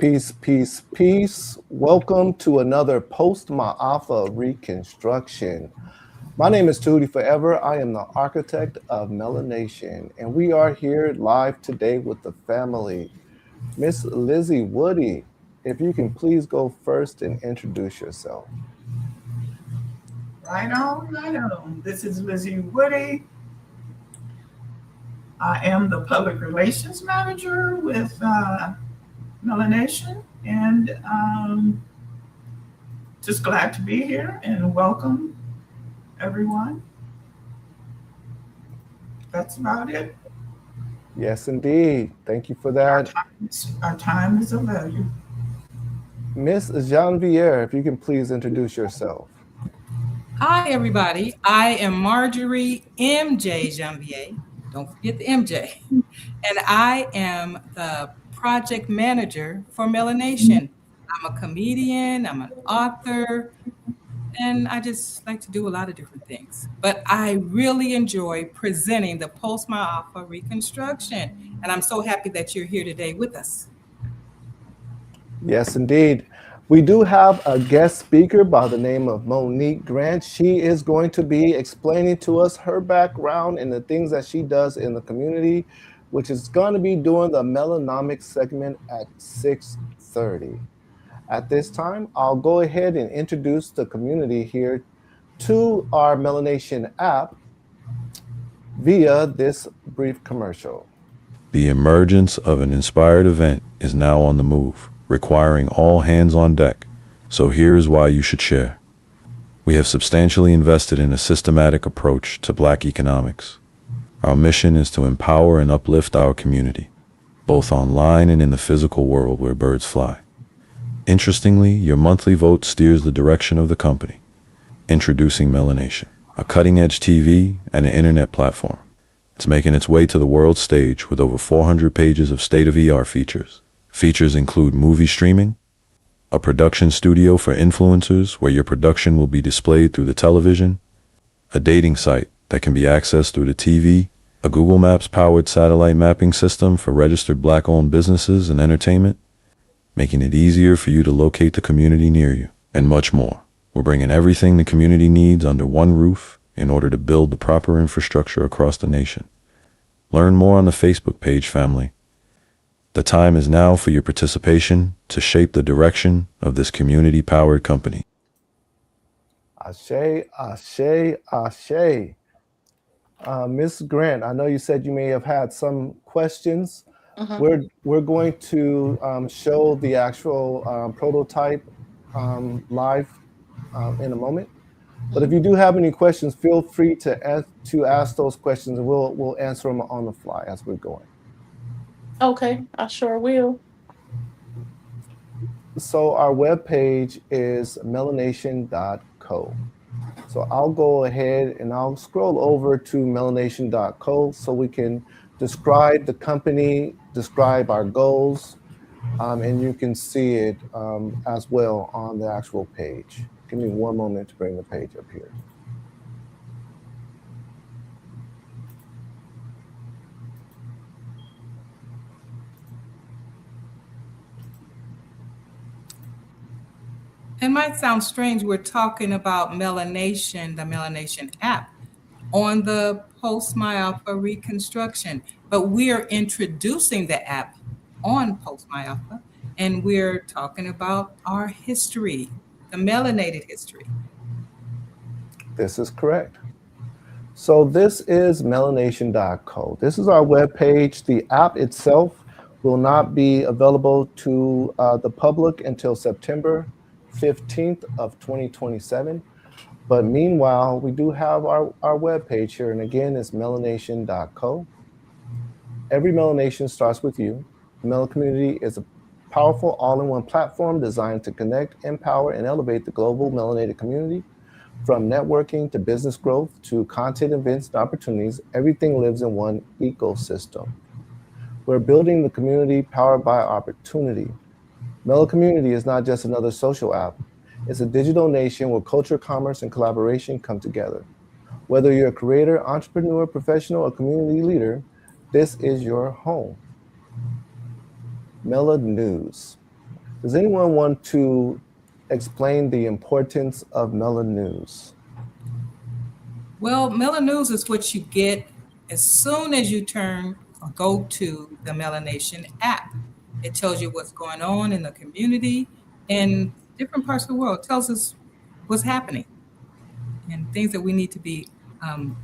Peace, peace, peace. Welcome to another Post-Maafa Reconstruction. My name is Tootie Forever. I am the architect of MelaNation, and we are here live today with the family. Miss Lizzie Woody, if you can please go first and introduce yourself. Right on, right on. This is Lizzie Woody. I am the public relations manager with MelaNation, and just glad to be here and welcome everyone. That's about it. Yes, indeed. Thank you for Our that. time is of value. Miss Jeanvier, if you can please introduce yourself. Hi, everybody. I am Marjorie MJ Janvier. Don't forget the MJ. And I am the project manager for MelaNation. I'm a comedian, I'm an author, and I just like to do a lot of different things. But I really enjoy presenting the Post-Maafa Reconstruction. And I'm so happy that you're here today with us. Yes, indeed. We do have a guest speaker by the name of Monique Grant. She is going to be explaining to us her background and the things that she does in the community, which is going to be doing the MelaNomics segment at 6:30. At this time, I'll go ahead and introduce the community here to our MelaNation app via this brief commercial. The emergence of an inspired event is now on the move, requiring all hands on deck. So here's why you should share. We have substantially invested in a systematic approach to Black economics. Our mission is to empower and uplift our community, both online and in the physical world where birds fly. Interestingly, your monthly vote steers the direction of the company. Introducing MelaNation, a cutting-edge TV and an internet platform. It's making its way to the world stage with over 400 pages of state-of-the-art features. Features include movie streaming, a production studio for influencers where your production will be displayed through the television, a dating site that can be accessed through the TV, a Google Maps-powered satellite mapping system for registered Black-owned businesses and entertainment, making it easier for you to locate the community near you, and much more. We're bringing everything the community needs under one roof in order to build the proper infrastructure across the nation. Learn more on the Facebook page, family. The time is now for your participation to shape the direction of this community-powered company. Ashe, ashe, ashe. Ms. Grant, I know you said you may have had some questions. We're going to show the actual prototype live in a moment. But if you do have any questions, feel free to ask those questions, and we'll answer them on the fly as we're going. Okay, I sure will. So our webpage is melanation.co. So I'll go ahead and I'll scroll over to melanation.co so we can describe the company, describe our goals, and you can see it as well on the actual page. Give me one moment to bring the page up here. It might sound strange, we're talking about MelaNation, the MelaNation app, on the Post-Maafa Reconstruction, but we're introducing the app on Post-Maafa, and we're talking about our history, the melanated history. This is correct. So this is melanation.co. This is our webpage. The app itself will not be available to the public until September 15th of 2027. But meanwhile, we do have our webpage here, and again, it's melanation.co. Every MelaNation starts with you. The Mela community is a powerful all-in-one platform designed to connect, empower, and elevate the global melanated community. From networking to business growth to content events and opportunities, everything lives in one ecosystem. We're building the community powered by opportunity. Mela Community is not just another social app. It's a digital nation where culture, commerce, and collaboration come together. Whether you're a creator, entrepreneur, professional, or community leader, this is your home. Mela News. Does anyone want to explain the importance of Mela News? Well, MelaNews is what you get as soon as you turn or go to the MelaNation app. It tells you what's going on in the community and different parts of the world. It tells us what's happening and things that we need to be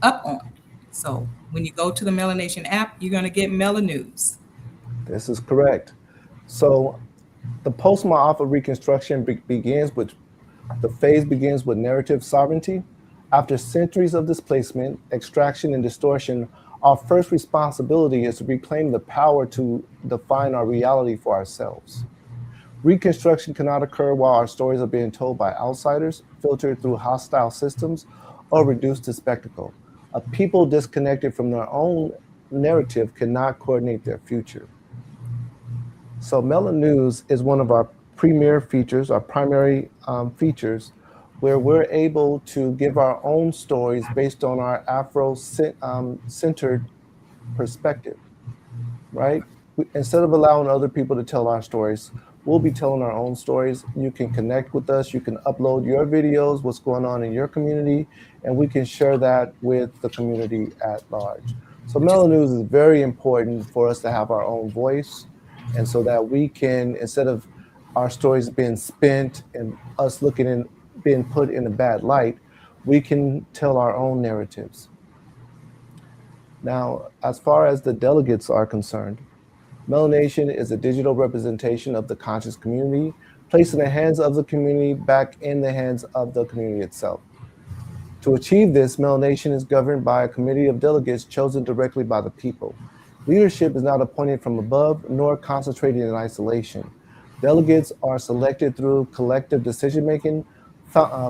up on. So when you go to the MelaNation app, you're going to get MelaNews. This is correct. So the Post-Maafa Reconstruction begins with the phase begins with narrative sovereignty. After centuries of displacement, extraction, and distortion, our first responsibility is to reclaim the power to define our reality for ourselves. Reconstruction cannot occur while our stories are being told by outsiders, filtered through hostile systems, or reduced to spectacle. A people disconnected from their own narrative cannot coordinate their future. So Mela News is one of our premier features, our primary features, where we're able to give our own stories based on our Afro-centered perspective, right? Instead of allowing other people to tell our stories, we'll be telling our own stories. You can connect with us. You can upload your videos, what's going on in your community, and we can share that with the community at large. So Which is Mela News is very important for us to have our own voice, and so that we can, instead of our stories being spent and us looking in, being put in a bad light, we can tell our own narratives. Now, as far as the delegates are concerned, MelaNation is a digital representation of the conscious community, placed in the hands of the community back in the hands of the community itself. To achieve this, MelaNation is governed by a committee of delegates chosen directly by the people. Leadership is not appointed from above nor concentrated in isolation. Delegates are selected through collective decision making,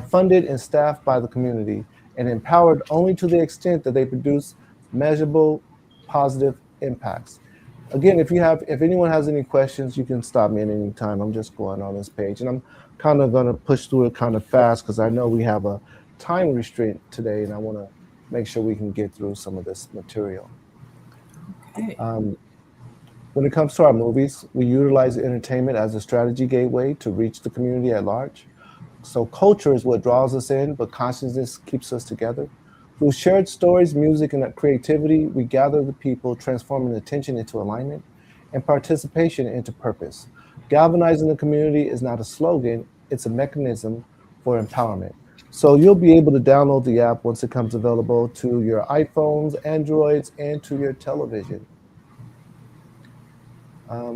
funded and staffed by the community, and empowered only to the extent that they produce measurable positive impacts. Again, if anyone has any questions, you can stop me at any time. I'm just going on this page, and I'm kind of going to push through it kind of fast because I know we have a time restraint today, and I want to make sure we can get through some of this material. okay. When it comes to our movies, we utilize entertainment as a strategy gateway to reach the community at large. So culture is what draws us in, but consciousness keeps us together. Through shared stories, music, and creativity, we gather the people, transforming attention into alignment and participation into purpose. Galvanizing the community is not a slogan, it's a mechanism for empowerment. So you'll be able to download the app once it comes available to your iPhones, Androids, and to your television.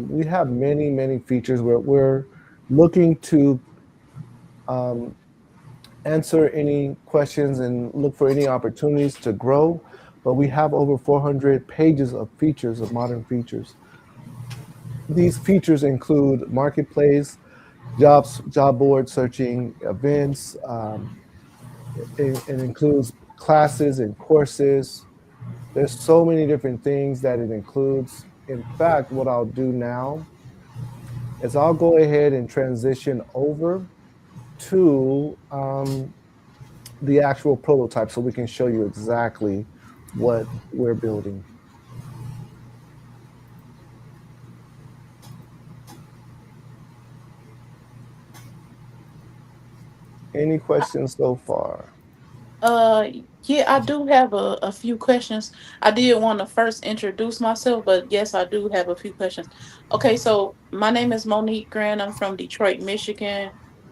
We have many, many features where we're looking to um, answer any questions and look for any opportunities to grow. But we have over 400 pages of features, of modern features. These features include marketplace, job board searching, events. It includes classes and courses. There's so many different things that it includes. In fact, what I'll do now is I'll go ahead and transition over to the actual prototype so we can show you exactly what we're building. Any questions so far? Uh, yeah, I do have a few questions. I did want to first introduce myself, but yes, I do have a few questions. Okay, so my name is Monique Grant. I'm from Detroit, Michigan.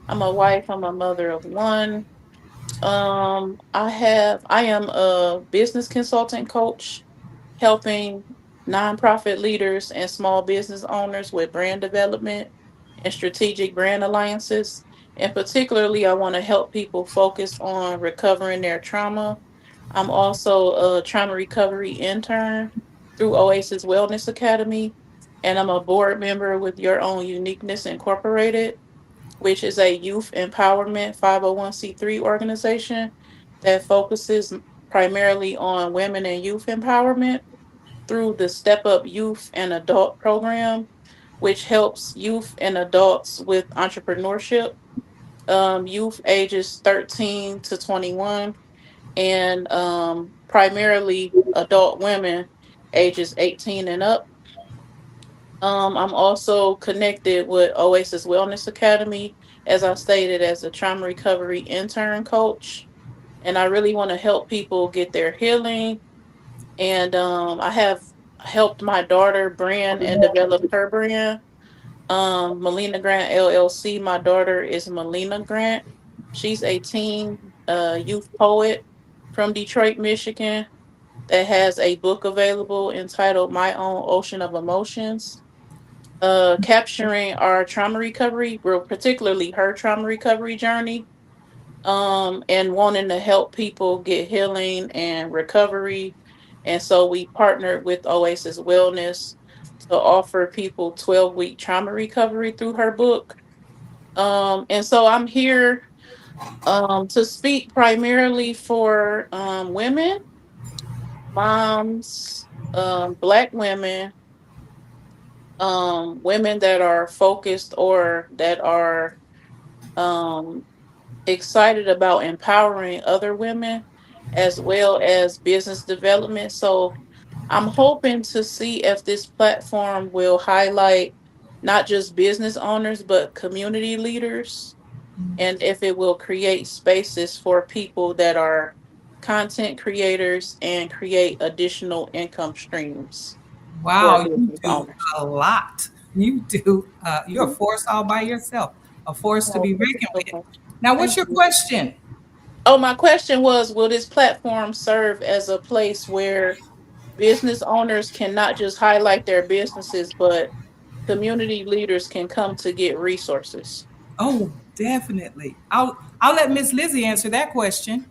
I'm a wife. I'm a mother of one. I am a business consultant coach, helping nonprofit leaders and small business owners with brand development and strategic brand alliances. And particularly, I want to help people focus on recovering their trauma. I'm also a trauma recovery intern through Oasis Wellness Academy, and I'm a board member with Your Own Uniqueness Incorporated, which is a youth empowerment 501(c)(3) organization that focuses primarily on women and youth empowerment through the Step Up Youth and Adult program, which helps youth and adults with entrepreneurship, youth ages 13 to 21, and primarily adult women ages 18 and up. I'm also connected with Oasis Wellness Academy, as I stated, as a trauma recovery intern coach. And I really want to help people get their healing. And I have helped my daughter brand and develop her brand. Melina Grant LLC. My daughter is Melina Grant. She's a teen youth poet from Detroit, Michigan, that has a book available entitled My Own Ocean of Emotions, capturing our trauma recovery, well, particularly her trauma recovery journey, and wanting to help people get healing and recovery. And so we partnered with Oasis Wellness to offer people 12-week trauma recovery through her book. And so I'm here to speak primarily for women, moms, Black women, women that are focused or that are um, excited about empowering other women, as well as business development. So I'm hoping to see if this platform will highlight not just business owners, but community leaders, and if it will create spaces for people that are content creators and create additional income streams for Wow, you business do owners. a lot. You're a force all by yourself, a force to Oh, be thank you reckoned so with. much. Now, what's Thank your you. question? Oh, my question was, will this platform serve as a place where business owners can not just highlight their businesses, but community leaders can come to get resources? Oh, definitely. I'll let Miss Lizzie answer that question.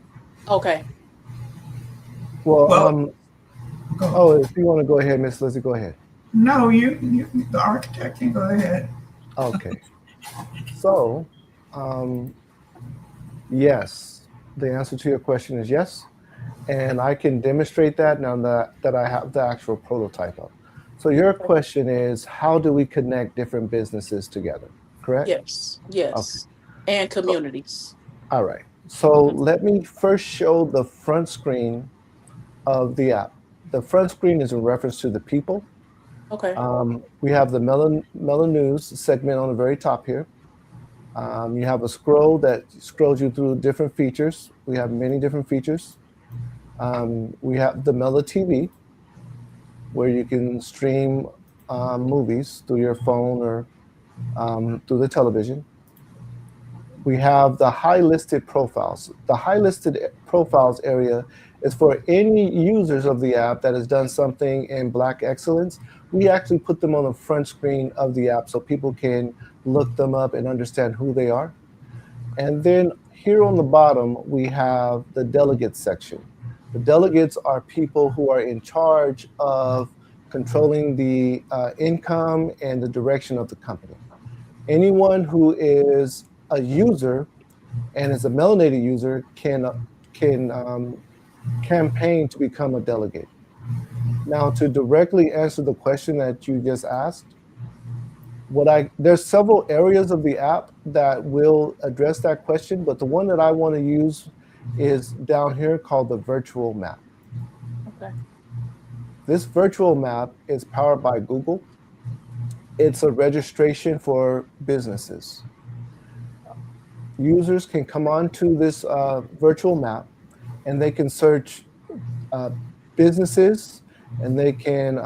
Okay. Well, Well, go. oh, if you want to go ahead, Miss Lizzie, go ahead. No, the architect can go ahead. Okay. So, um, yes, the answer to your question is yes. And I can demonstrate that now that I have the actual prototype up. So your question is, how do we connect different businesses together, correct? Yes. Okay. Yes. And So, communities. all right. So Mhm. let me first show the front screen of the app. The front screen is in reference to the people. Okay. We have the News segment on the very top here. You have a scroll that scrolls you through different features. We have many different features. We have the Mela TV, where you can stream movies through your phone or through the television. We have the high listed profiles. The high listed profiles area is for any users of the app that has done something in Black excellence. We actually put them on the front screen of the app so people can look them up and understand who they are. And then here on the bottom, we have the delegates section. The delegates are people who are in charge of controlling the income and the direction of the company. Anyone who is a user and is a melanated user can campaign to become a delegate. Now, to directly answer the question that you just asked, there's several areas of the app that will address that question, but the one that I want to use is down here called the virtual map. Okay. This virtual map is powered by Google. It's a registration for businesses. Users can come onto this virtual map and they can search uh, businesses, and they can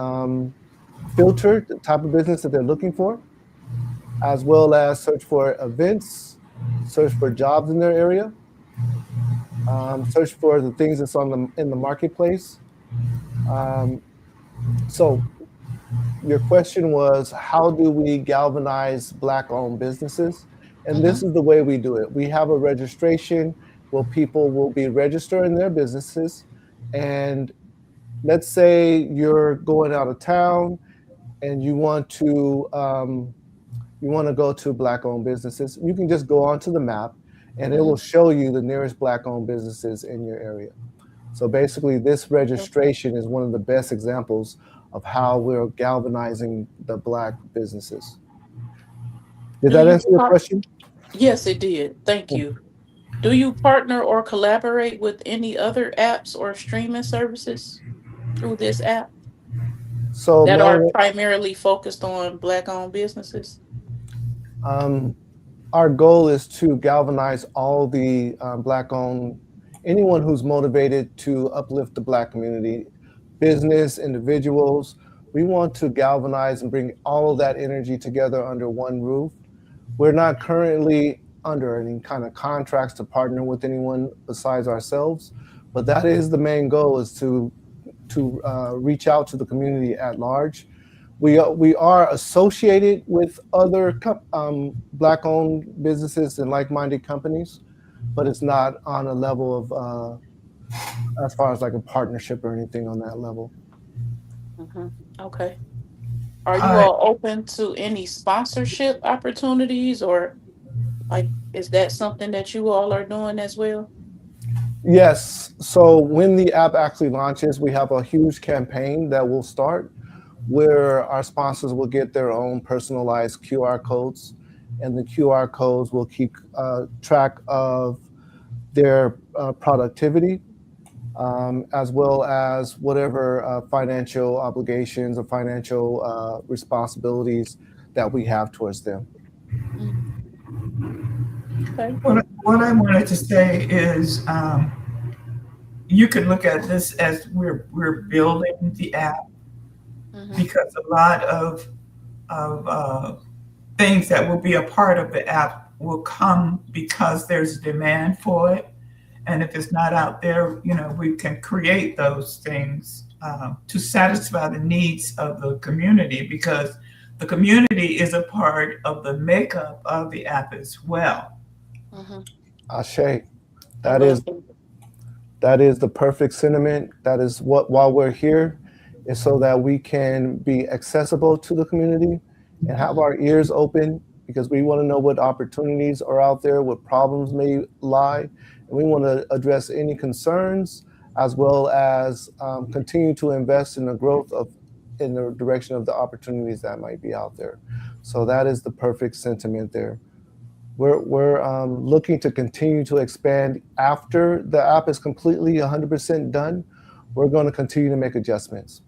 filter the type of business that they're looking for, as well as search for events, search for jobs in their area, search for the things that's in the marketplace. Um, so your question was, how do we galvanize Black-owned businesses? And this Mhm. is the way we do it. We have a registration where people will be registering their businesses. And let's say you're going out of town and you want to go to Black-owned businesses. You can just go onto the map, and it will Mhm. show you the nearest Black-owned businesses in your area. So basically, this registration is one of the best examples of how we're galvanizing the Black businesses. Did Do that you answer your par- question? Yes, it did. Thank you. Do you partner or collaborate with any other apps or streaming services through this app? So that are Melanie, primarily focused on Black-owned businesses? um, our goal is to galvanize all the Black-owned, anyone who's motivated to uplift the Black community, business, individuals. We want to galvanize and bring all of that energy together under one roof. We're not currently under any kind of contracts to partner with anyone besides ourselves, but that is the main goal: is to reach out to the community at large. We are associated with other Black-owned businesses and like-minded companies, but it's not on a level of as far as like a partnership or anything on that level. Hmm. Okay. Are you I, all open to any sponsorship opportunities, or like is that something that you all are doing as well? Yes. So when the app actually launches, we have a huge campaign that will start where our sponsors will get their own personalized QR codes, and the QR codes will keep track of their productivity, as well as whatever financial obligations or financial responsibilities that we have towards them. Mm. Okay. what I wanted to say is, you could look at this as we're building the app, Hmm. because a lot of things that will be a part of the app will come because there's demand for it. And if it's not out there, we can create those things to satisfy the needs of the community, because the community is a part of the makeup of the app as well. Hmm. Ashe, I that is love that. that is the perfect sentiment. That is what, while we're here, is so that we can be accessible to the community and have Mhm. our ears open, because we want to know what opportunities are out there, what problems may lie, and we want to address any concerns, as well as continue to invest in the growth of, in the direction of the opportunities that might be out there. So that is the perfect sentiment there. We're looking to continue to expand after the app is completely 100% done. We're going to continue to make adjustments.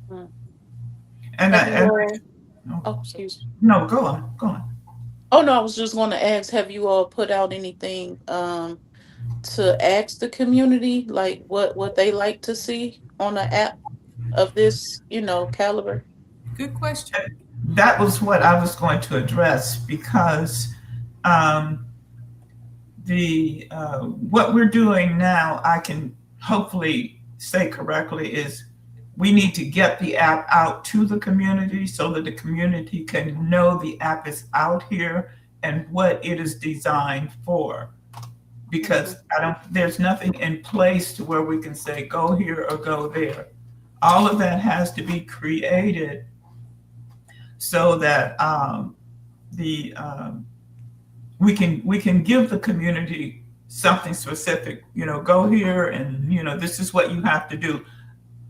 Mm. And Have you and all? Oh, excuse me. no, go on, go on. Oh no, I was just going to ask, have you all put out anything to ask the community, like what they like to see on an app of this, caliber? Good question. That was what I was going to address, because um, the what we're doing now, I can hopefully say correctly, is we need to get the app out to the community so that the community can know the app is out here and what it is designed for. Hmm. Because I don't, there's nothing in place to where we can say go here or go there. All of that has to be created so that the we can give the community something specific. Go here, and this is what you have to do.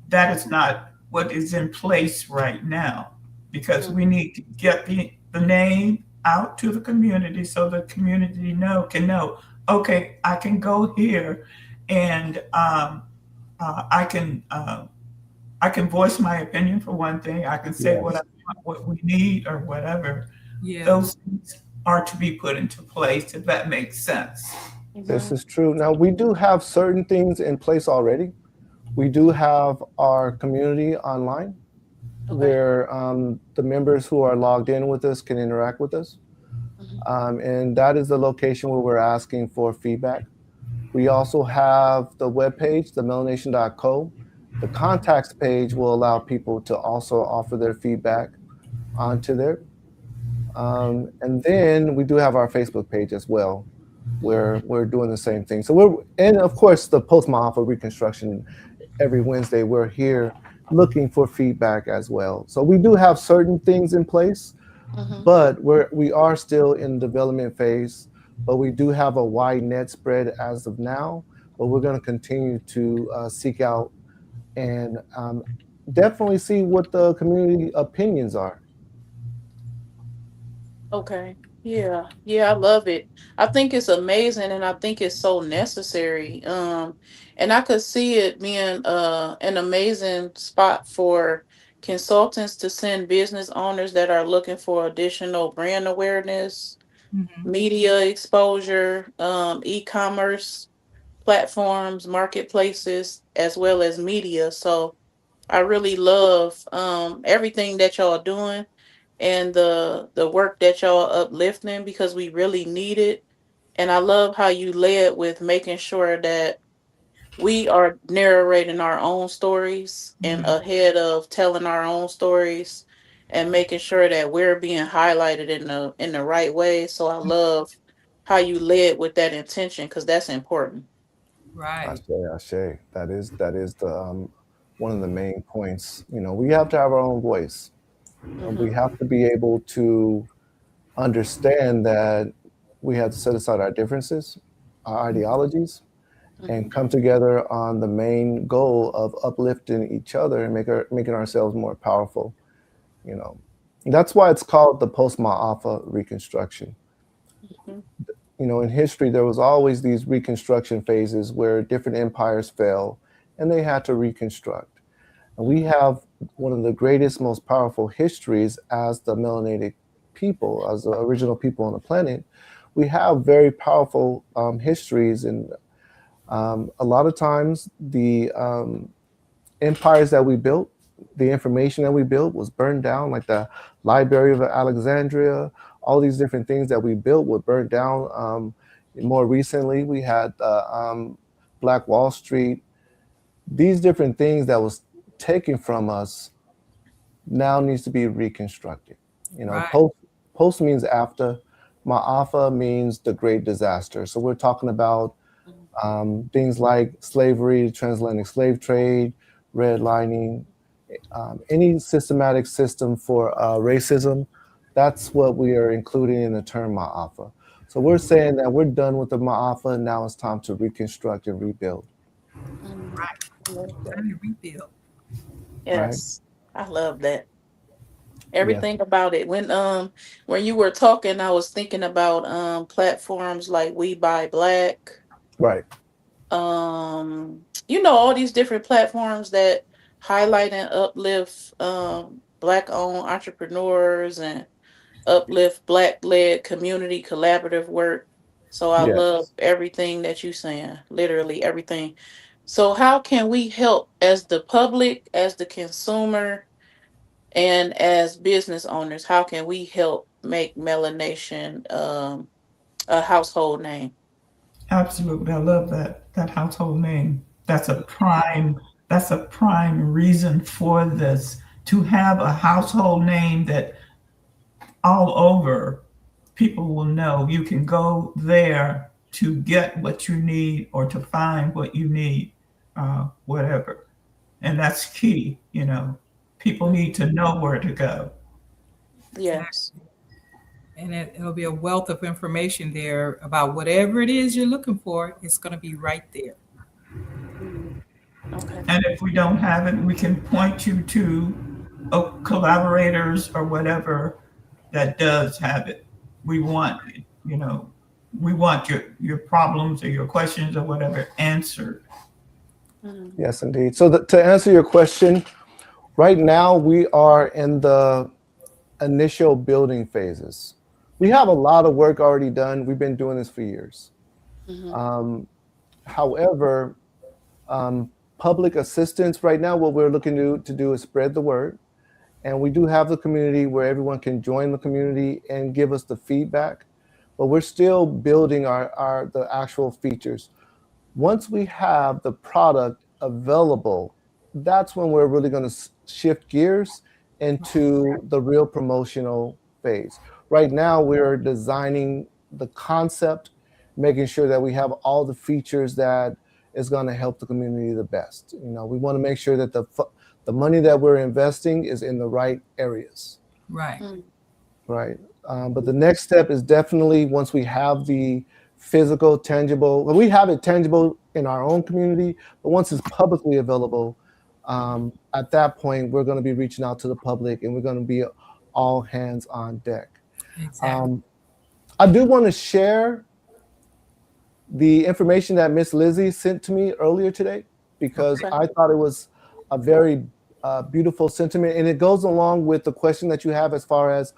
That is not what is in place right now, because we Hmm. need to get the name out to the community so the community can know, okay, I can go here, and I can voice my opinion for one thing. I can say what I Yes, want, what we need, or whatever. Yeah. Those things are to be put into place, if that makes sense. this Hmm. is true. Now, we do have certain things in place already. We do have our community online Okay. where the members who are logged in with us can interact with us. Hmm. And that is the location where we're asking for feedback. We also have the webpage, the melanation.co. The contacts page will allow people to also offer their feedback onto there. And then we do have our Facebook page as well, where we're doing the same thing. So and of course, the Post-Maafa Reconstruction, every Wednesday, we're here looking for feedback as well. So we do have certain things in place, Hmm. but we are still in the development phase. But we do have a wide net spread as of now. But we're going to continue to seek out and definitely see what the community opinions are. Okay. Yeah. Yeah, I love it. I think it's amazing, and I think it's so necessary. And I could see it being an amazing spot for consultants to send business owners that are looking for additional brand awareness, Mhm. media exposure, e-commerce platforms, marketplaces, as well as media. So I really love everything that y'all are doing and the work that y'all are uplifting because we really need it. And I love how you led with making sure that we are narrating our own stories and Mhm. ahead of telling our own stories and making sure that we're being highlighted in the right way. So I love how you led with that intention because that's important. Right. Ashe. That is the one of the main points. We have to have our own voice. We Hmm. have to be able to understand that we have to set aside our differences, our ideologies, and Hmm. come together on the main goal of uplifting each other and making ourselves more powerful. You know, that's why it's called the Post-Maafa Reconstruction. Hmm. In history, there was always these reconstruction phases where different empires fell and they had to reconstruct. And we have one of the greatest, most powerful histories as the melanated people, as the original people on the planet. We have very powerful histories, and a lot of times the empires that we built, the information that we built was burned down, like the Library of Alexandria. All these different things that we built were burned down. More recently, we had Black Wall Street. These different things that was taken from us now needs to be reconstructed. Right. Post means after. Ma'afa means the great disaster. So we're talking about things like slavery, transatlantic slave trade, redlining, any systematic system for racism. That's what we are including in the term Ma'afa. So we're saying that we're done with the Ma'afa, and now it's time to reconstruct and rebuild, Hmm. Right. I love that. Time to rebuild. right? Yes, I love that. Yes, Everything about it. When you were talking, I was thinking about platforms like We Buy Black. right. All these different platforms that highlight and uplift black owned entrepreneurs and uplift black led community collaborative work. So I love Yes. everything that you're saying, literally everything. So how can we help as the public, as the consumer, and as business owners? How can we help make Melanation a household name? Absolutely. I love that household name. That's a prime reason for this, to have a household name that all over people will know you can go there to get what you need or to find what you need, whatever. And that's key. People need Mhm. to know where to go. Yes. Exactly. And it'll be a wealth of information there about whatever it is you're looking for. It's going to be right there. Mhm. Okay. And if we don't have it, we can point you to collaborators or whatever that does have it. We want it, we want your problems or your questions or whatever answered. Mhm. Yes, indeed. So to answer your question, right now we are in the initial building phases. We have a lot of work already done. We've been doing this for years. Mhm. Um, However, public assistance right now, what we're looking to do is spread the word. And we do have the community where everyone can join the community and give us the feedback. But we're still building the actual features. Once we have the product available, that's when we're really going to shift gears into the real promotional phase. Right now, we're designing the concept, making sure that we have all the features that is going to help the community the best. We want to make sure that the money that we're investing is in the right areas, Right. Mhm. right? But the next step is definitely once we have the physical, tangible, well, we have it tangible in our own community, but once it's publicly available, at that point, we're going to be reaching out to the public and we're going to be all hands on deck. Exactly. Um, I do want to share the information that Miss Lizzie sent to me earlier today because Okay. Okay. I thought it was a very beautiful sentiment, and it goes along with the question that you have as far as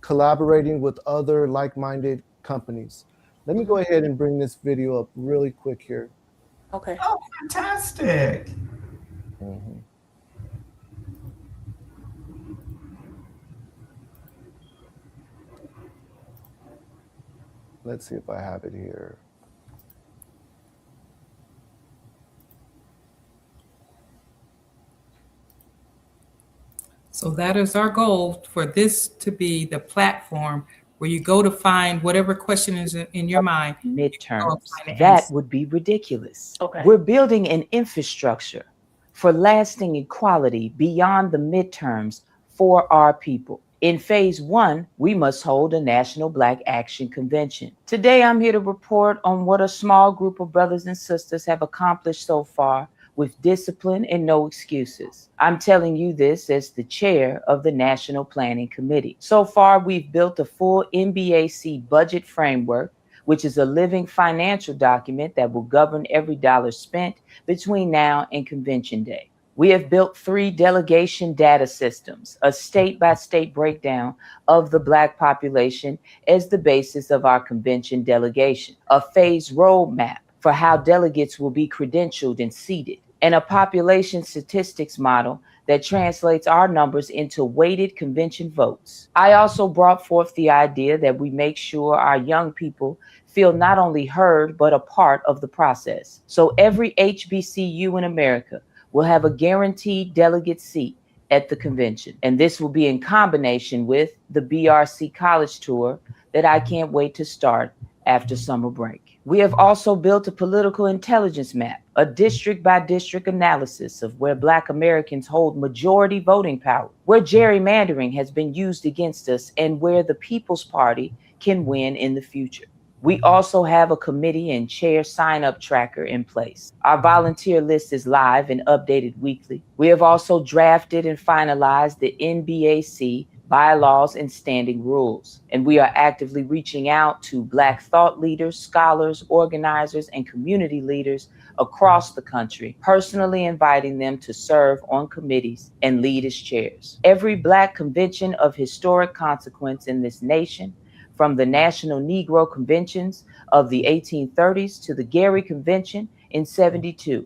collaborating with other like-minded companies. Let me go ahead and bring this video up really quick here. Okay. Oh, fantastic. Mhm. Let's see if I have it here. So that is our goal, for this to be the platform where you go to find whatever question is in your mind. Midterms. That would be ridiculous. Okay. We're building an infrastructure for lasting equality beyond the midterms for our people. In phase 1, we must hold a National Black Action Convention. Today, I'm here to report on what a small group of brothers and sisters have accomplished so far with discipline and no excuses. I'm telling you this as the chair of the National Planning Committee. So far, we've built a full NBAC budget framework, which is a living financial document that will govern every dollar spent between now and Convention Day. We have built 3 delegation data systems, a state-by-state breakdown of the Black population as the basis of our convention delegation, a phased roadmap for how delegates will be credentialed and seated, and a population statistics model that translates our numbers into weighted convention votes. I also brought forth the idea that we make sure our young people feel not only heard, but a part of the process. So every HBCU in America will have a guaranteed delegate seat at the convention. And this will be in combination with the BRC College Tour that I can't wait to start after summer break. We have also built a political intelligence map, a district by district analysis of where Black Americans hold majority voting power, where gerrymandering has been used against us, and where the People's Party can win in the future. We also have a committee and chair sign-up tracker in place. Our volunteer list is live and updated weekly. We have also drafted and finalized the NBAC bylaws and standing rules, and we are actively reaching out to Black thought leaders, scholars, organizers, and community leaders across the country, personally inviting them to serve on committees and lead as chairs. Every Black convention of historic consequence in this nation, from the National Negro Conventions of the 1830s to the Gary Convention in 72,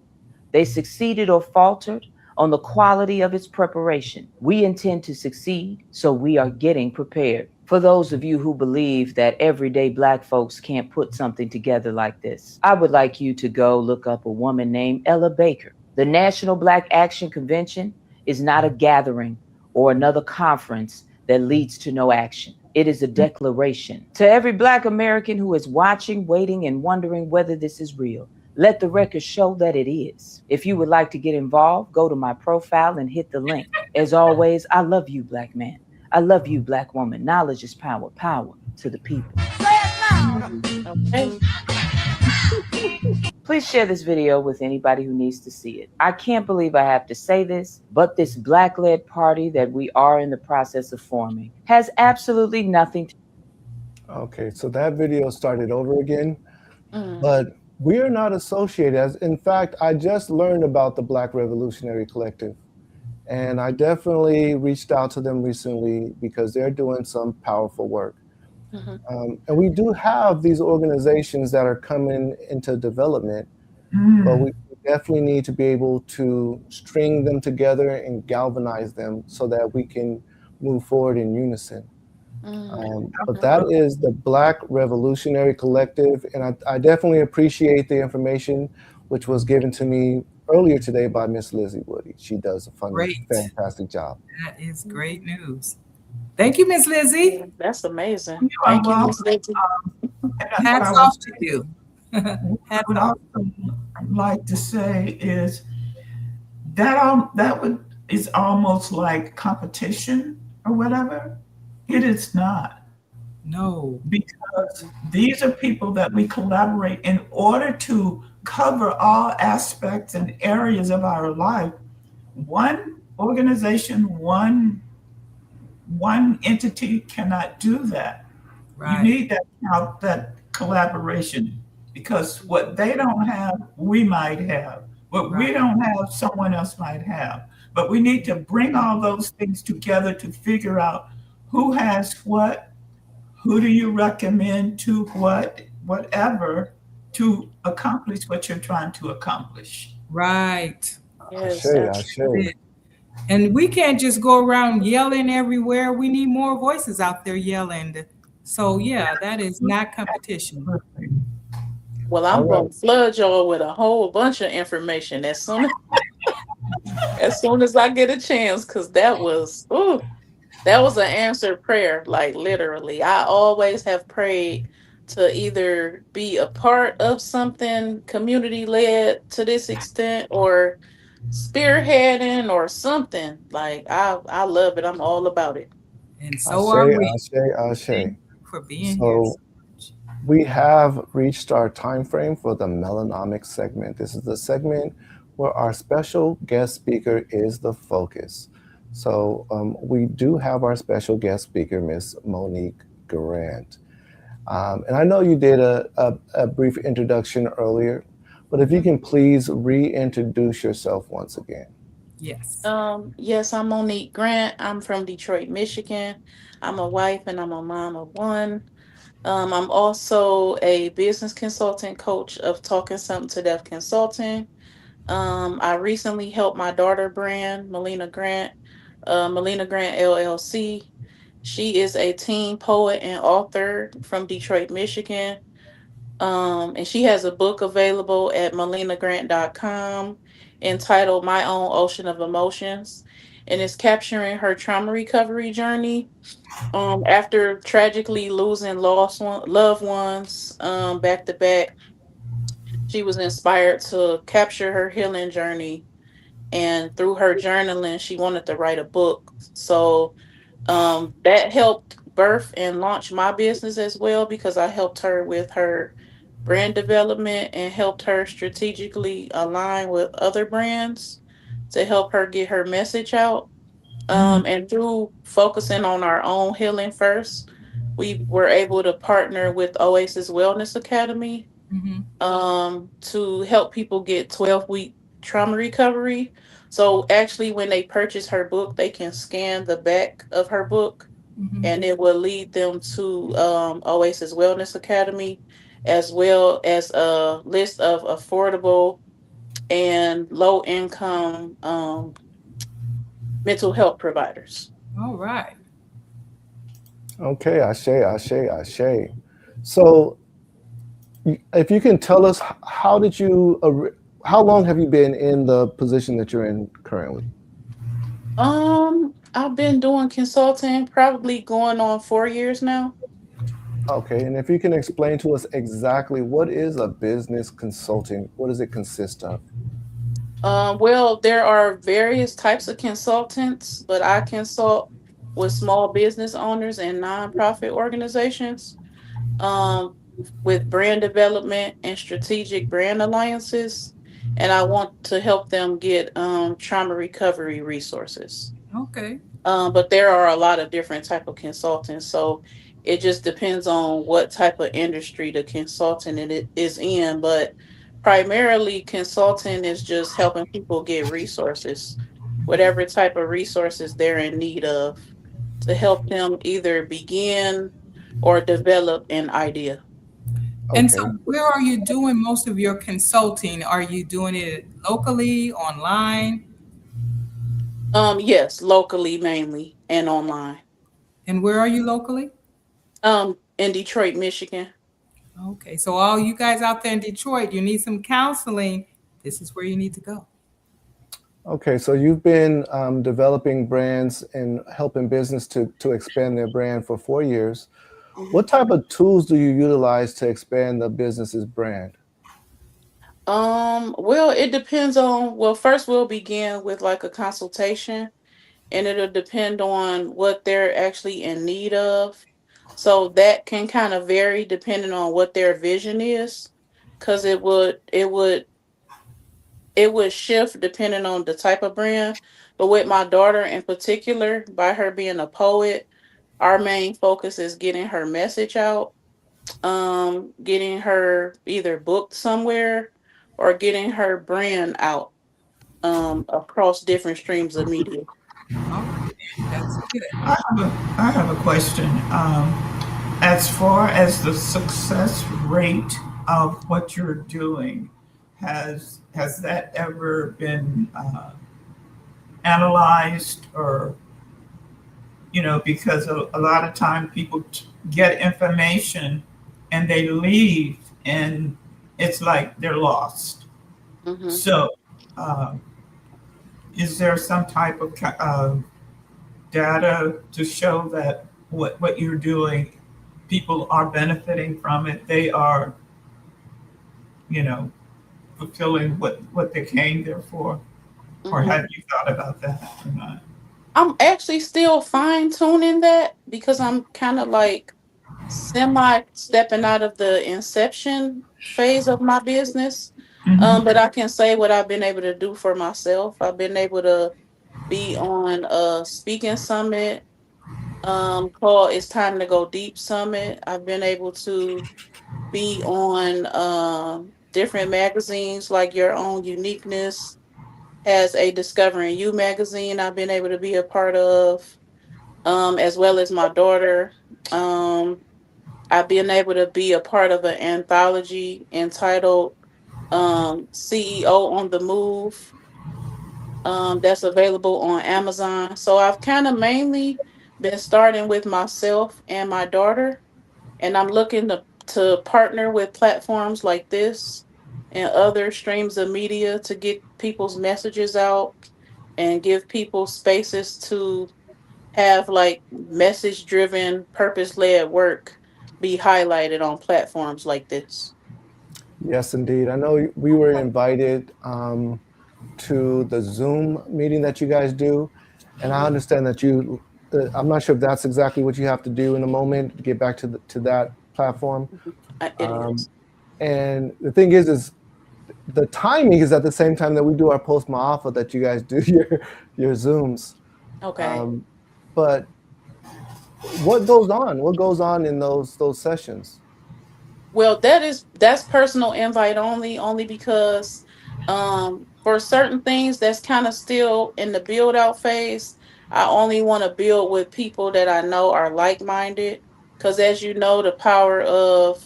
they succeeded or faltered on the quality of its preparation. We intend to succeed, so we are getting prepared. For those of you who believe that everyday Black folks can't put something together like this, I would like you to go look up a woman named Ella Baker. The National Black Action Convention is not a gathering or another conference that leads to no action. It is a declaration. To every Black American who is watching, waiting, and wondering whether this is real, let the record show that it is. If you would like to get involved, go to my profile and hit the link. As always, I love you, Black man. I love you, Black woman. Knowledge is power. Power to the people. Okay. Please share this video with anybody who needs to see it. I can't believe I have to say this, but this Black-led party that we are in the process of forming has absolutely nothing to. Okay, so that video started over again, but we are not associated as, in fact, I just learned about the Black Revolutionary Collective, and I definitely reached out to them recently because they're doing some powerful work. And we do have these organizations that are coming into development, but we definitely need to be able to string them together and galvanize them so that we can move forward in unison. But that is the Black Revolutionary Collective, and I definitely appreciate the information which was given to me earlier today by Miss Lizzie Woody. She does a fantastic job. That is great news. Thank you, Miss Lizzie. That's amazing. Thank Thank you, Ms. Lizzie. Hats off to you. Hats What off. I'd like to say is that is almost like competition or whatever. It is not. No. Because these are people that we collaborate in order to cover all aspects and areas of our life. One organization, one entity cannot do that. Right. You need that collaboration, because what they don't have, we might have. What we don't have, someone else might have. But we need to bring all those things together to figure out who has what, who do you recommend to what, whatever, to accomplish what you're trying to accomplish. Right. Yes, Ashe, that's Ashe. That's it. And we can't just go around yelling everywhere. We need more voices out there yelling. So yeah, that is not competition. well, All I'm right. gonna flood y'all with a whole bunch of information as soon as I get a chance, because that was an answered prayer, like literally. I always have prayed to either be a part of something community led to this extent or spearheading or something. Like I love it. I'm all about it. And so Ashe, are we. Ashe, Ashe. Thank you for being here So so much. we have reached our time frame for the MelaNomics segment. This is the segment where our special guest speaker is the focus. So we do have our special guest speaker, Miss Monique Grant. And I know you did a brief introduction earlier, but if you can please reintroduce yourself once again. Yes. Yes, I'm Monique Grant. I'm from Detroit, Michigan. I'm a wife and I'm a mom of one. I'm also a business consultant coach of Talking Something to Deaf Consulting. I recently helped my daughter brand, Melina Grant LLC. She is a teen poet and author from Detroit, Michigan. And she has a book available at melinagrant.com entitled My Own Ocean of Emotions. And it's capturing her trauma recovery journey after tragically losing loved ones back to back. She was inspired to capture her healing journey, and through her journaling she wanted to write a book. So that helped birth and launch my business as well, because I helped her with her brand development and helped her strategically align with other brands to help her get her message out. Mhm, And through focusing on our own healing first, we were able to partner with Oasis Wellness Academy mhm, to help people get 12-week trauma recovery. So actually, when they purchase her book, they can scan the back of her book mhm. and it will lead them to Oasis Wellness Academy, as well as a list of affordable and low income mental health providers. All right. Okay, Ashe, Ashe, Ashe. So if you can tell us, how long have you been in the position that you're in currently? I've been doing consulting probably going on 4 years now. Okay, and if you can explain to us exactly what is a business consulting, what does it consist of? Well, there are various types of consultants, but I consult with small business owners and nonprofit organizations um, with brand development and strategic brand alliances. And I want to help them get trauma recovery resources. Okay. But there are a lot of different type of consultants, so it just depends on what type of industry the consultant it is in. But primarily, consulting is just helping people get resources, whatever type of resources they're in need of, to help them either begin or develop an idea. And so Okay, where are you doing most of your consulting? Are you doing it locally, online? Yes, locally mainly and online. And where are you locally? In Detroit, Michigan. Okay. So all you guys out there in Detroit, you need some counseling. This is where you need to go. okay. So you've been developing brands and helping business to expand their brand for 4 years. Mhm. What type of tools do you utilize to expand the business's brand? Well, it depends on, well, first we'll begin with like a consultation, and it'll depend on what they're actually in need of. So that can kind of vary depending on what their vision is, because it would shift depending on the type of brand. But with my daughter in particular, by her being a poet, our main focus is getting her message out, getting her either booked somewhere or getting her brand out. across different streams of media. Okay, that's good. I have a question. As far as the success rate of what you're doing, has that ever been analyzed, or because a lot of time people get information and they leave, and it's like they're lost. Hmm. So, uh, is there some type of data to show that what you're doing, people are benefiting from it? They are, you know, fulfilling what they came there for? Or Hmm. have you thought about that or not? I'm actually still fine tuning that because I'm kind of like semi stepping out of the inception phase of my business. Hmm. But I can say what I've been able to do for myself. I've been able to be on a speaking summit called It's Time to Go Deep Summit. I've been able to be on different magazines like Your Own Uniqueness has a Discovering You magazine I've been able to be a part of, as well as my daughter. Um, I've been able to be a part of an anthology entitled CEO on the Move, that's available on Amazon. So I've kind of mainly been starting with myself and my daughter, and I'm looking to partner with platforms like this and other streams of media to get people's messages out and give people spaces to have like message driven, purpose led work be highlighted on platforms like this. Yes, indeed. I know we were invited to the Zoom meeting that you guys do, and I Mhm. understand that you. I'm not sure if that's exactly what you have to do in a moment to get back to that platform. It Um, is. and the thing is the timing is at the same time that we do our post-Maafa that you guys do your Zooms. Okay. Um, but what goes on? What goes on in those sessions? Well, that's personal invite only because for certain things that's kind of still in the build out phase. I only want to build with people that I know are like-minded, because as you know, the power of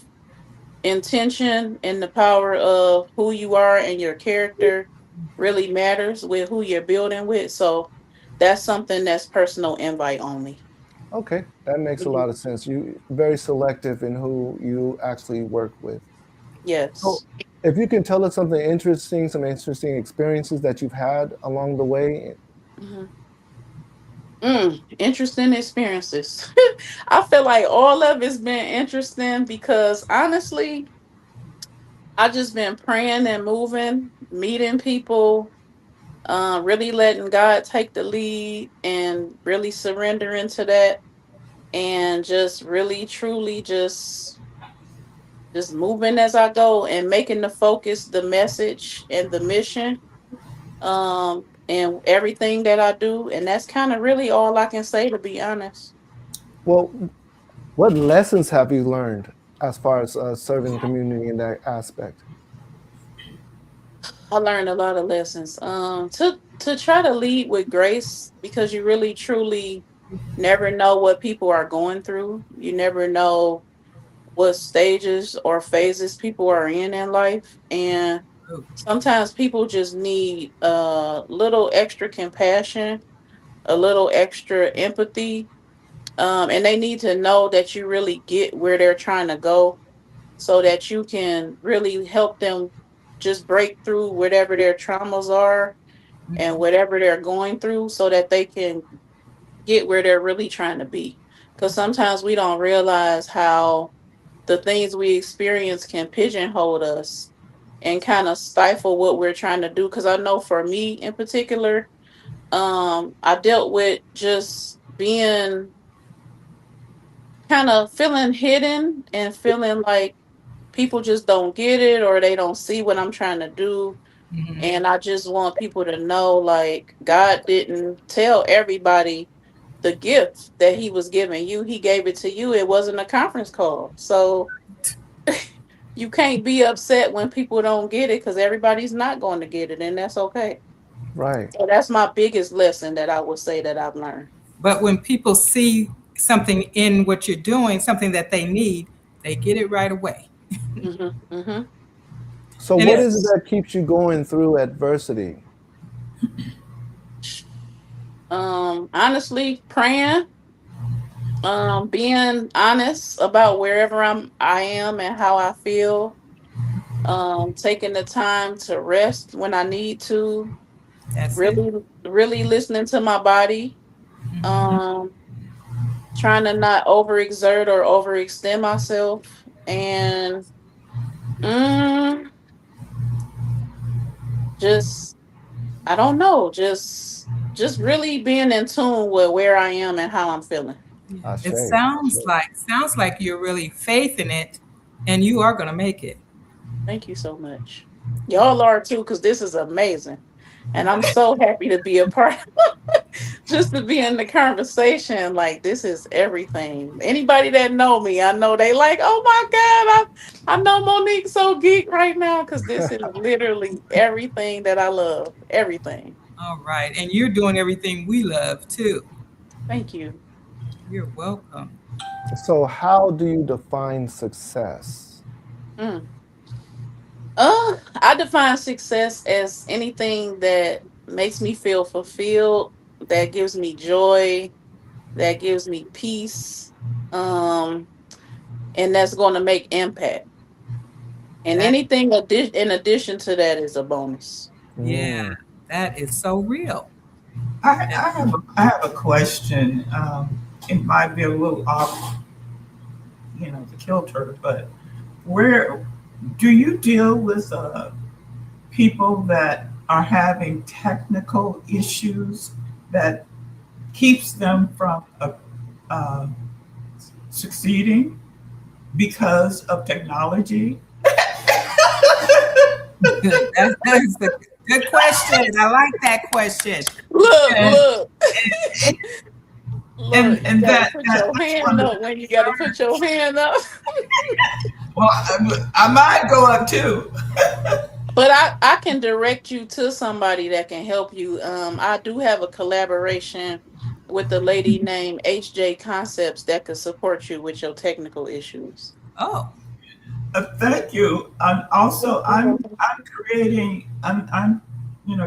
intention and the power of who you are and your character really matters with who you're building with. So that's something that's personal invite only. Okay, that makes a Mhm. lot of sense. You very selective in who you actually work with. So, Yes. if you can tell us something interesting, some interesting experiences that you've had along the way. Mhm. Interesting experiences. I feel like all of it's been interesting because honestly, I just been praying and moving, meeting people, really letting God take the lead and really surrendering to that, and just really truly just moving as I go and making the focus the message and the mission, and everything that I do, and that's kind of really all I can say, to be honest. Well, what lessons have you learned as far as serving the community in that aspect? I learned a lot of lessons. To try to lead with grace, because you really truly never know what people are going through. You never know what stages or phases people are in life, and Oh, sometimes people just need a little extra compassion, a little extra empathy, and they need to know that you really get where they're trying to go, so that you can really help them just break through whatever their traumas are and mhm. whatever they're going through, so that they can get where they're really trying to be. Because sometimes we don't realize how the things we experience can pigeonhole us and kind of stifle what we're trying to do. Because I know for me in particular, I dealt with just being kind of feeling hidden and feeling like people just don't get it or they don't see what I'm trying to do. Mhm. And I just want people to know, like, God didn't tell everybody the gift that He was giving you. He gave it to you. It wasn't a conference call. So you can't be upset when people don't get it, because everybody's not going to get it. And that's okay. Right. So that's my biggest lesson that I would say that I've learned. But when people see something in what you're doing, something that they need, they get it right away. Hmm. Hmm. So And what is it it's that keeps you going through adversity? Honestly, praying, being honest about wherever I am and how I feel, taking the time to rest when I need to, that's it. really listening to my body, Mhm. um, trying to not overexert or overextend myself, and mm, just I don't know, just really being in tune with where I am and how I'm feeling. Yeah. Ashe, It ashe. sounds like you're really faith in it, and you are going to make it. Thank you so much. Y'all are too, because this is amazing. And I'm so happy to be a part, just to be in the conversation. Like, this is everything. Anybody that know me, I know they like, oh my God, I know Monique's so geek right now, because this is literally everything that I love. Everything. All right. And you're doing everything we love too. Thank you. You're welcome. So how do you define success? Mm. I define success as anything that makes me feel fulfilled, that gives me joy, that gives me peace, um, and that's going to make impact. And That, anything in addition to that is a bonus. yeah, Mm, that is so real. That, I have a question. It might be a little off, the kilter, but where do you deal with people that are having technical issues that keeps them from uh, succeeding because of technology? that is a good question. I like that question. Look, and look, look, you and got to put that your which hand one of up when you got to put your hand up. well, I might go up too. But I can direct you to somebody that can help you. I do have a collaboration with a lady named HJ Concepts that could support you with your technical issues. Oh, Thank you. And also, You're welcome. I'm creating. I'm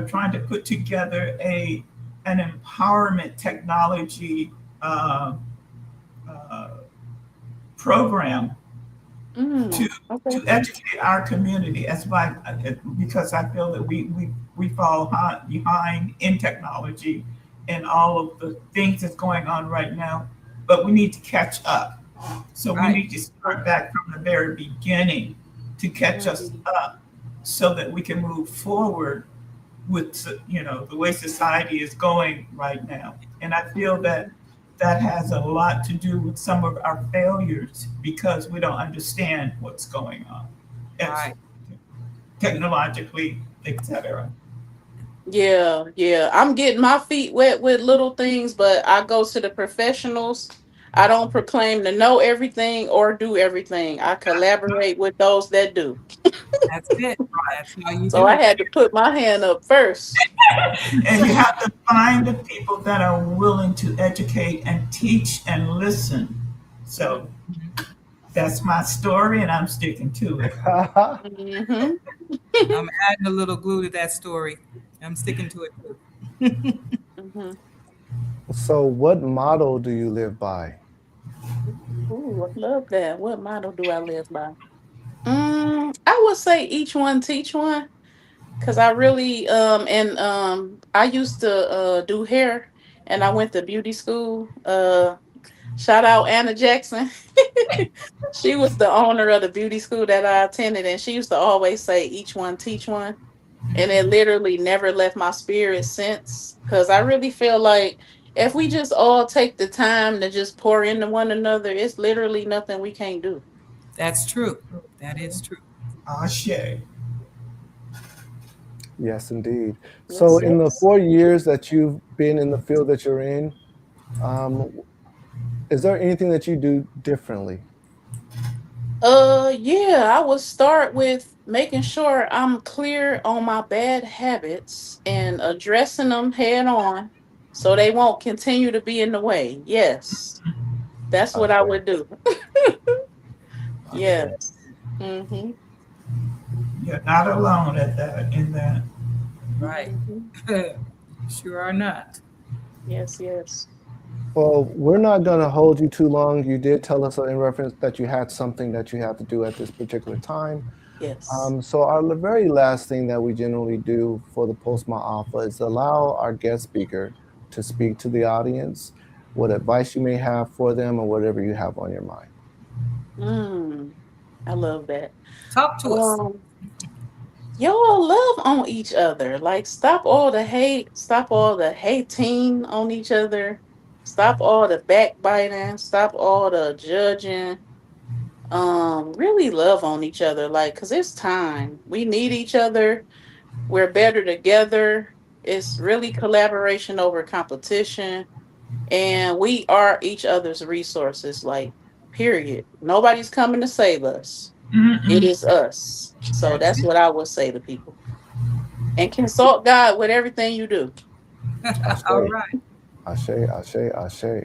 trying to put together an empowerment technology uh, uh, program to Okay. educate our community. That's why because I feel that we fall behind in technology and all of the things that's going on right now, but we need to catch up. So we right. need to start back from the very beginning to catch us Mhm. up so that we can move forward with the way society is going right now. And I feel that that has a lot to do with some of our failures because we don't understand what's going on. It's Right. technologically, etc. Yeah, yeah. I'm getting my feet wet with little things, but I go to the professionals. I don't proclaim to know everything or do everything. I collaborate with those that do. That's it. That's how you So do I it. had to put my hand up first. And you have to find the people that are willing to educate and teach and listen. So that's my story, and I'm sticking to it. Mm-hmm. I'm adding a little glue to that story. I'm sticking to it too. Mm-hmm. so what motto do you live by? Ooh, I love that. What motto do I live by? I would say each one teach one. Cause I really and I used to do hair and I went to beauty school. Shout out Anna Jackson. She was the owner of the beauty school that I attended, and she used to always say each one teach one. And it literally never left my spirit since. Cause I really feel like if we just all take the time to just pour into one another, it's literally nothing we can't do. That's true. That is true. Ashe. Yes, indeed. So Yes, in the yes. 4 years that you've been in the field that you're in, um, is there anything that you do differently? Yeah, I would start with making sure I'm clear on my bad habits and addressing them head on so they won't continue to be in the way. Yes, that's what I Ashe, would do. ashe. Yes. Mm-hmm. You're not alone at that in that. Right. Mm-hmm. Sure are not. Yes, yes. Well, we're not going to hold you too long. You did tell us in reference that you had something that you had to do at this particular time. Yes. So our very last thing that we generally do for the Post-Maafa is allow our guest speaker to speak to the audience, what advice you may have for them, or whatever you have on your mind. Mm, I love that. Talk to us. Um, y'all love on each other. Like, stop all the hate, stop all the hating on each other, stop all the backbiting, stop all the judging. Really love on each other. Like, cause it's time. We need each other. We're better together. It's really collaboration over competition. And we are each other's resources. Like, period. Nobody's coming to save us. It Mm-mm. is us. So That's that's it. what I would say to people. And consult God with everything you do. All Ashe, right. ashe, ashe, ashe.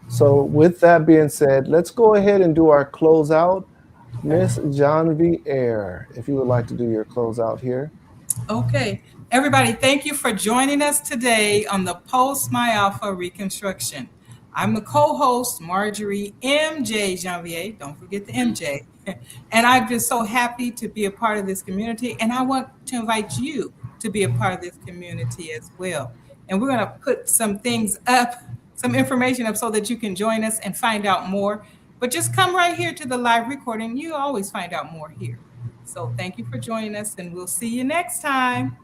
So with that being said, let's go ahead and do our closeout. Miss Genevieve Air, if you would like to do your closeout here. Okay. Everybody, thank you for joining us today on the Post-Maafa Reconstruction. I'm the co-host, Marjorie MJ Janvier. Don't forget the MJ. And I've been so happy to be a part of this community. And I want to invite you to be a part of this community as well. And we're going to put some things up, some information up so that you can join us and find out more. But just come right here to the live recording. You always find out more here. So thank you for joining us, and we'll see you next time.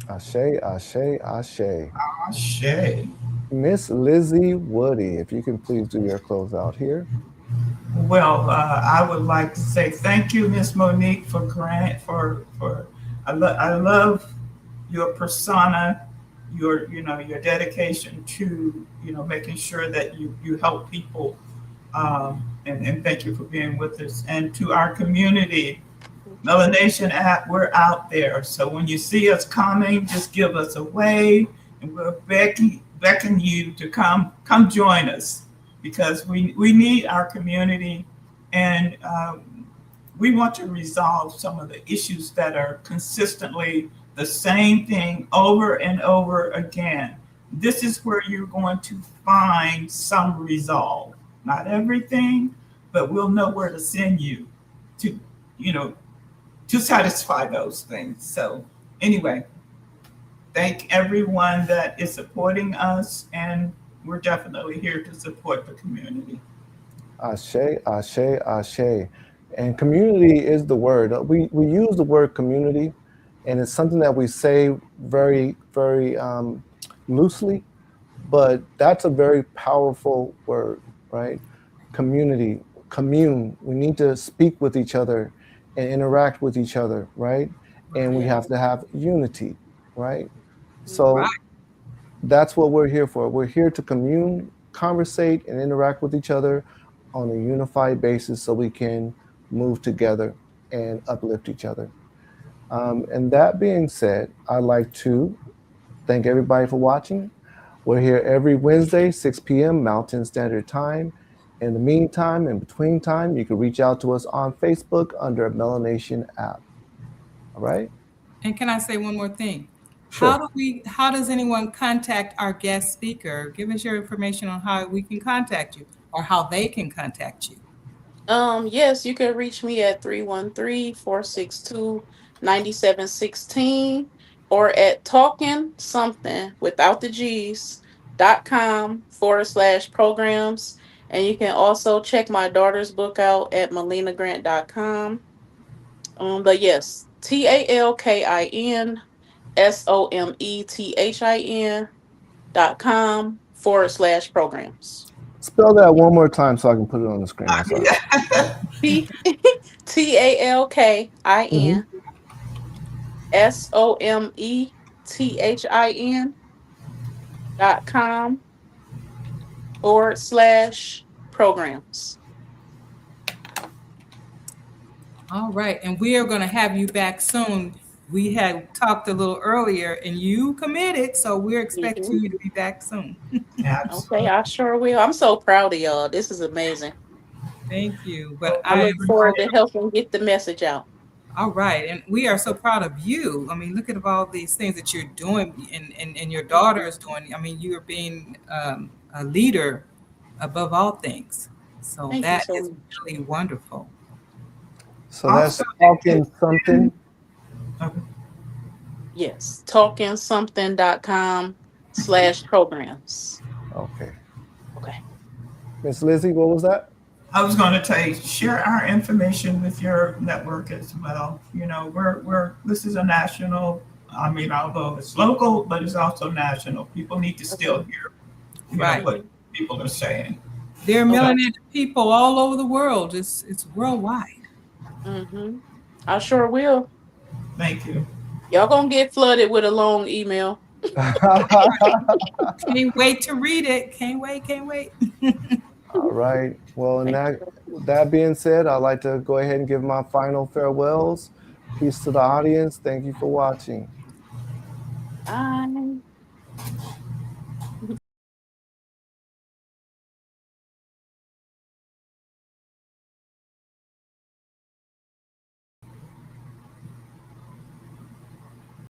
Ashe, ashe, ashe. Ashe. Miss Lizzie Woody, if you can please do your closeout here. Well, I would like to say thank you, Miss Monique, for grant for I love your persona, your dedication to making sure that you help people, and thank you for being with us and to our community. MelaNation App, we're out there. So when you see us coming, just give us a wave, and we'll beckon you to come join us because we need our community, and we want to resolve some of the issues that are consistently the same thing over and over again. This is where you're going to find some resolve. Not everything, but we'll know where to send you to, you know, to satisfy those things. So anyway, thank everyone that is supporting us, and we're definitely here to support the community. Ashe, ashe, ashe. And community is the word. We use the word community, and it's something that we say very, very loosely, but that's a very powerful word, right? Community, commune. We need to speak with each other and interact with each other, right? And we Yeah. have to have unity, right? Right. So that's what we're here for. We're here to commune, conversate, and interact with each other on a unified basis so we can move together and uplift each other. And that being said, I'd like to thank everybody for watching. We're here every Wednesday, 6 p.m. Mountain Standard Time. In the meantime, in between time, you can reach out to us on Facebook under MelaNation App. All right? And can I say one more thing? Sure. How does anyone contact our guest speaker? Give us your information on how we can contact you or how they can contact you. Yes, you can reach me at 313-462-9716 or at talking something without the G's.com/programs. And you can also check my daughter's book out at melinagrant.com. But yes, TALKINSOMETHIN.com/programs. Spell that one more time so I can put it on the screen. I'm sorry. T TALKIN SOMETHIN.com/programs. All right, and we are going to have you back soon. We had talked a little earlier, and you committed, so we're expecting you to be back soon. Absolutely. Okay, I sure will. I'm so proud of y'all. This is amazing. Thank you. But I I look am forward to helping get the message out. all right, and we are so proud of you. I mean, look at all these things that you're doing, and your daughter is doing. I mean, you are being a leader above all things. So Thank you that so is much. really wonderful. So that's Also, talking something. okay. Yes, talkingsomething.com/programs. Okay. Okay. Miss Lizzie, what was that? I was going to say, share our information with your network as well. You know, this is a national. I mean, although it's local, but it's also national. People need to still hear, Right. what people are saying. There are So, melanated people all over the world. It's worldwide. Mm-hmm. I sure will. thank you. Y'all gonna get flooded with a long email. Can't wait to read it. Can't wait. Can't wait. All right. Well, and Thank that being said, I'd like to go ahead and give my final farewells. Peace to the audience. Thank you for watching. you. Bye.